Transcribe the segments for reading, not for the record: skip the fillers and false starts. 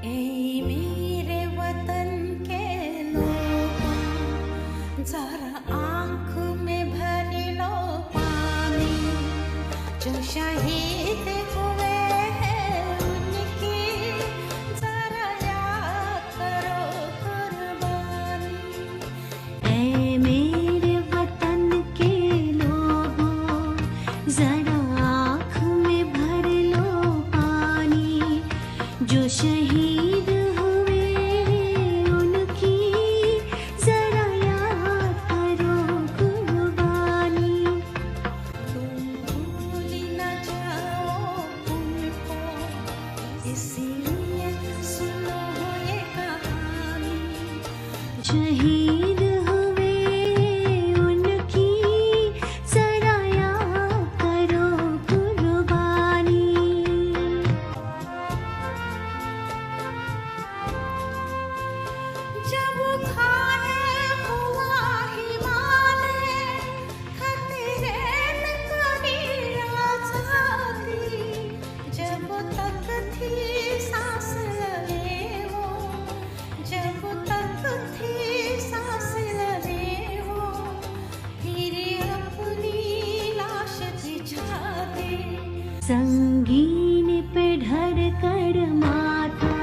ए मेरे वतन के लोगों, जरा आँख में भर लो पानी। जो शहीद हुए हैं उनकी जरा याद करो कुर्बानी। ऐ मेरे वतन के लोगों, जरा आँख में भर लो पानी। जो शहीद हुए उनकी जरा याद करो कुर्बानी। तुम भूल न जाओ उनको, इसलिए सुनो ये कहानी। शहीद हुए उनकी जरा याद करो कुर्बानी। जब घायल हुआ हिमालय, खतरे में कभी आजादी। जब तक थी सांस ले वो, जब तक थी सांस ले वो, फिर अपनी लाश बिछा दे। संगीन पे ढर कर माथा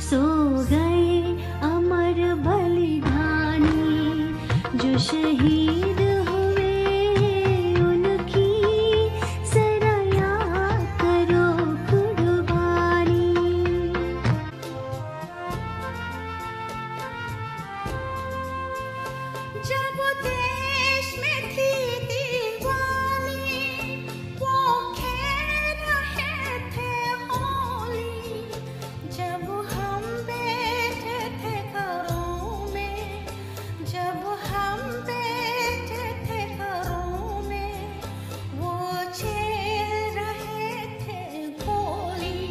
सो गए अमर बलिदानी। जो शहीद हुए उनकी जरा याद करो कुर्बानी। जब देश में थी दीवानी, वो खेल रहे थे होली। जब हम बैठे थे घरों में, जब हम बैठे थे घरों में, वो झेल रहे थे गोली।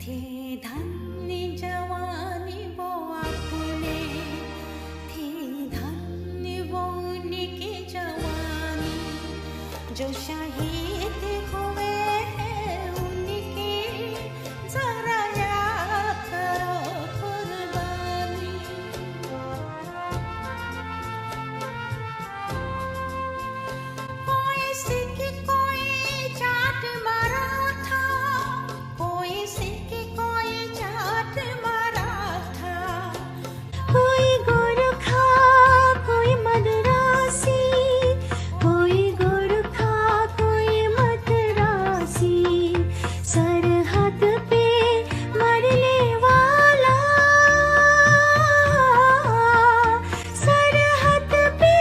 थे धन्य जवानी वो अपने, थी धन्य वो उनकी जवानी। जो शहीद हुए हैं उनकी जरा याद करो कुर्बानी। कोई सिख कोई जाट मराठा, कोई सिख कोई जाट मराठा। कोई गोरखा कोई मद्रासी, कोई गोरखा कोई मद्रासी। सरहद पे मरने वाला, सरहद पे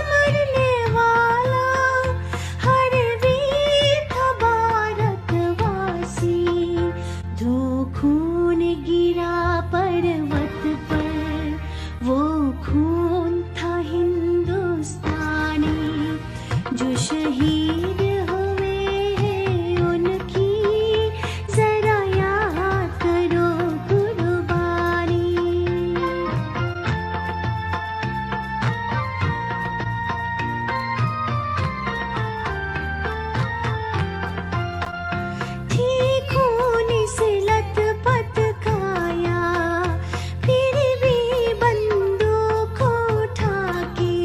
मरने वाला, हर वीर था भारतवासी। जो खून गिरा पर्वत पर, वो खून था हिंदुस्तानी। जो शहीद हुए उनकी जरा याद करो कुर्बानी। थी खून से लथपथ काया, फिर भी बंदूक उठा के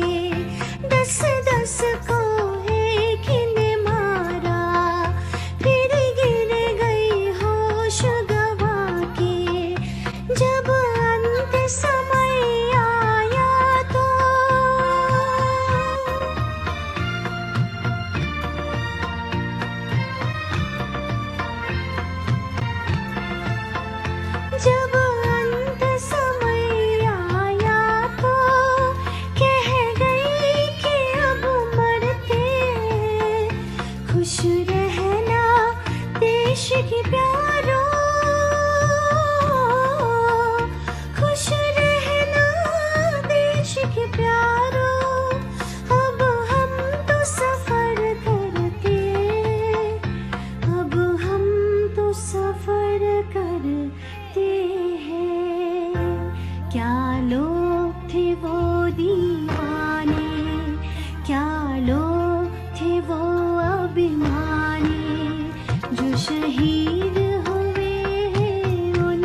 10-10 को एक ने मारा। फिर गिर गई होश गवा के, जब अंत समय आया तो जब अंत समय आया तो कह गई कि अब मरते। खुश रहना देश के प्यारों, खुश रहना देश के प्यारों। अब हम तो सफर करते, अब हम तो सफर करते हैं। क्या लोग थे वो दीवाने, क्या लोग थे वो अभिमानी। जो शहीद हुए उन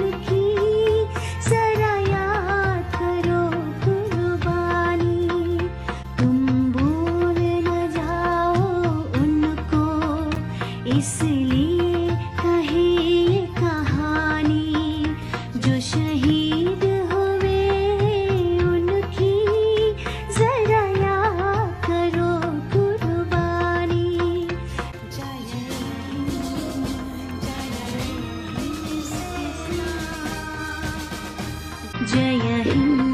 जय हिंद।